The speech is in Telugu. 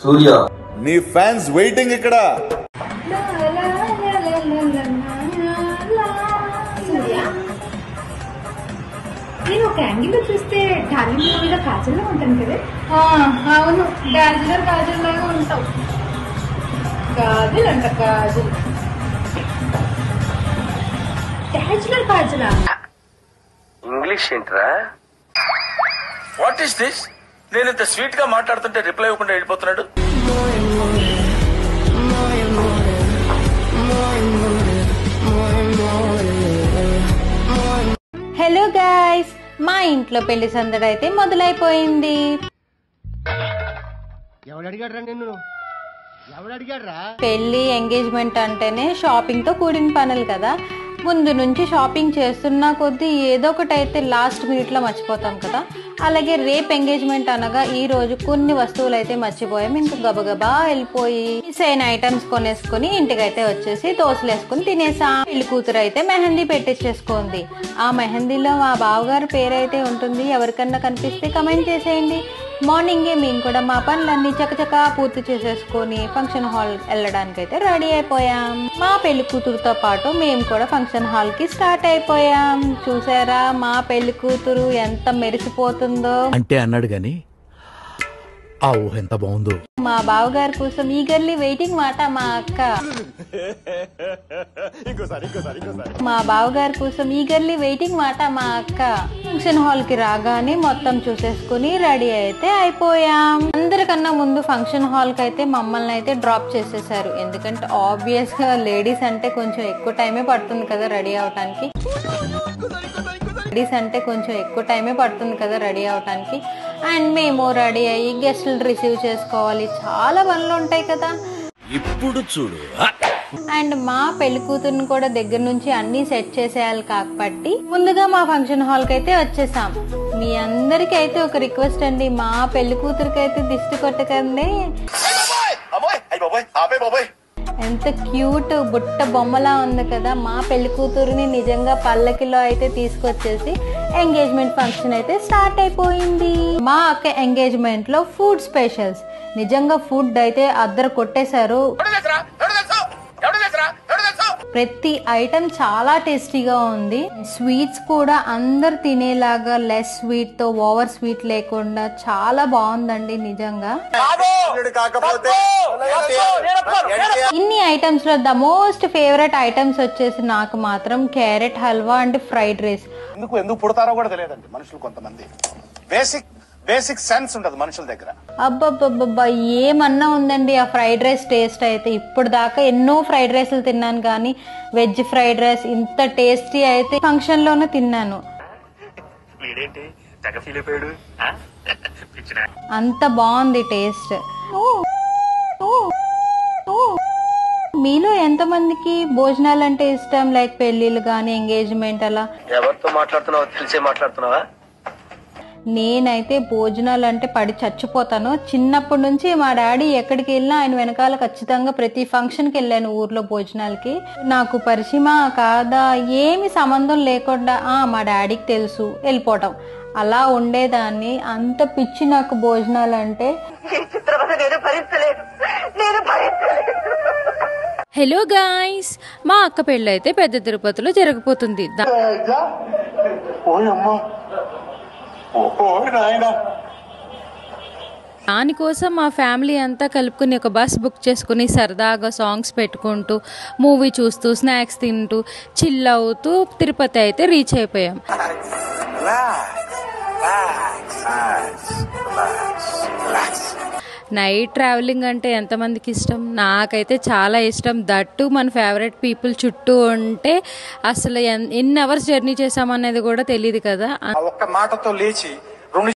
సూర్య నీ ఫ్యాన్స్ వెయిటింగ్ ఇక్కడ. సూర్య నేను ఒక యాంగిల్ చూస్తే డార్లింగ్ మూవీలో కాజల్లో ఉంటాను కదా. అవును, బ్యాచులర్ కాజల్ లాగా ఉంటావు. కాజల్ అంట, కాజల్ బ్యాచులర్ కాజలా? ఇంగ్లీష్ ఏంట్రా? What is this? నేను ఇంత స్వీట్ గా మాట్లాడుతుంటే రిప్లై ఇవ్వకుండా వెళ్ళిపోతున్నాడు. హలో గైస్, మా ఇంట్లో పెళ్లి సందడి అయితే మొదలైపోయింది. పెళ్లి ఎంగేజ్మెంట్ అంటేనే షాపింగ్ తో కూడిన పనులు కదా. ముందు నుంచి షాపింగ్ చేస్తున్నా కొద్దీ ఏదో ఒకటి అయితే లాస్ట్ మినిట్ లో మర్చిపోతాం కదా. అలాగే రేపు ఎంగేజ్మెంట్ అనగా ఈ రోజు కొన్ని వస్తువులు అయితే మర్చిపోయాం. ఇంకా గబగబా వెళ్ళిపోయి సేన్ ఐటమ్స్ కొనేసుకుని ఇంటికైతే వచ్చేసి దోశలు వేసుకుని తినేసాం. పెళ్లి కూతురు అయితే మెహందీ పెట్టించేసుకోండి. ఆ మెహందీలో మా బావగారు పేరైతే ఉంటుంది. ఎవరికన్నా కనిపిస్తే కమెంట్ చేసేయండి. మార్నింగే మేము కూడా మా పనులన్నీ చకచకా పూర్తి చేసేసుకొని ఫంక్షన్ హాల్ వెళ్ళడానికి అయితే రెడీ అయిపోయాం. మా పెళ్లి కూతురుతో పాటు మేము కూడా ఫంక్షన్ హాల్ కి స్టార్ట్ అయిపోయాం. చూసారా మా పెళ్లి కూతురు ఎంత మెరిసిపోతుందో అంటే అన్నాడు గాని ఆ ఊహ ఎంత బాగుందో. మా బావగారి కోసం ఈగర్లీ వెయిటింగ్ మాట మా అక్క. మా బావగారి కోసం ఈగర్లీ వెయిటింగ్ మాట మా అక్క. ఫంక్షన్ హాల్ కి రాగానే మొత్తం చూసేసుకుని రెడీ అయితే అయిపోయాం. అందరికన్నా ముందు ఫంక్షన్ హాల్ కి అయితే మమ్మల్ని అయితే డ్రాప్ చేసేసారు. ఎందుకంటే ఆబ్వియస్ గా లేడీస్ అంటే కొంచెం ఎక్కువ టైమే పడుతుంది కదా రెడీ అవటానికి. అండ్ మేము రెడీ అయ్యి గెస్టులు రిసీవ్ చేసుకోవాలి, చాలా పనులు ఉంటాయి కదా. ఇప్పుడు చూడు. అండ్ మా పెళ్లి కూతురుని కూడా దగ్గర నుంచి అన్ని సెట్ చేసేయాలి కాబట్టి ముందుగా మా ఫంక్షన్ హాల్ కి అయితే వచ్చేసాం. మీ అందరికి అయితే ఒక రిక్వెస్ట్ అండి, మా పెళ్లి కూతురికి అయితే దిష్టి కొట్టకండి. ఎంత క్యూట్ బుట్ట బొమ్మలా ఉంది కదా. మా పెళ్లి కూతురుని నిజంగా పల్లకిలో అయితే తీసుకొచ్చేసి ఎంగేజ్మెంట్ ఫంక్షన్ అయితే స్టార్ట్ అయిపోయింది. మా అక్క ఎంగేజ్మెంట్ లో ఫుడ్ స్పెషల్స్, నిజంగా ఫుడ్ అయితే అద్దరు కొట్టేశారు. ప్రతి ఐటమ్ చాలా టేస్టీగా ఉంది. స్వీట్స్ కూడా అందరు తినేలాగా లెస్ స్వీట్ తో ఓవర్ స్వీట్ లేకుండా చాలా బాగుందండి నిజంగా. ఇన్ని ఐటమ్స్ లో ద మోస్ట్ ఫేవరెట్ ఐటమ్స్ వచ్చేసి నాకు మాత్రం carrot halwa and fried rice. ఎందుకు పుడతారో కూడా తెలియదండి మనుషులు. కొంతమంది బేసిక్ సెన్స్ ఉండదు మనుషుల దగ్గర. అబ్బబ్బబ్బబ్బా ఏమన్నా ఉందండి ఆ ఫ్రైడ్ రైస్ టేస్ట్ అయితే. ఇప్పుడు దాకా ఎన్నో ఫ్రైడ్ రైస్లు తిన్నాను కానీ వెజ్ ఫ్రైడ్ రైస్ ఇంత టేస్టీ అయితే ఫంక్షన్ లోనే తిన్నాను. అంత బాగుంది టేస్ట్. మీలో ఎంత మందికి భోజనాలు అంటే ఇష్టం? లైక్ పెళ్లిళ్ళు గానీ ఎంగేజ్మెంట్ అలా. ఎవరితో మాట్లాడుతున్నావో తెలిసే మాట్లాడుతున్నావా? నేనైతే భోజనాలు అంటే పడి చచ్చిపోతాను. చిన్నప్పటి నుంచి మా డాడీ ఎక్కడికి వెళ్ళినా ఆయన వెనకాల ఖచ్చితంగా ప్రతి ఫంక్షన్ కి వెళ్ళాను ఊర్లో భోజనాలకి. నాకు పరిచయమా కాదా ఏమి సంబంధం లేకుండా మా డాడీకి తెలుసు వెళ్ళిపోవటం అలా ఉండేదాన్ని. అంత పిచ్చి నాకు భోజనాలు అంటే. హలో గాయ్స్, మా అక్క పెళ్ళి అయితే పెద్ద తిరుపతిలో జరగబోతుంది. దానికోసం మా ఫ్యామిలీ అంతా కలుపుకుని ఒక బస్ బుక్ చేసుకుని సరదాగా సాంగ్స్ పెట్టుకుంటూ మూవీ చూస్తూ స్నాక్స్ తింటూ చిల్ అవుతూ తిరుపతి అయితే రీచ్ అయిపోయాం. నైట్ ట్రావెలింగ్ అంటే ఎంతమందికి ఇష్టం? నాకైతే చాలా ఇష్టం. దట్టు మన ఫేవరెట్ పీపుల్ చుట్టూ ఉంటే అసలు ఎన్ని అవర్స్ జర్నీ చేసామనేది కూడా తెలియదు కదా. ఒక్క మాటతో లేచి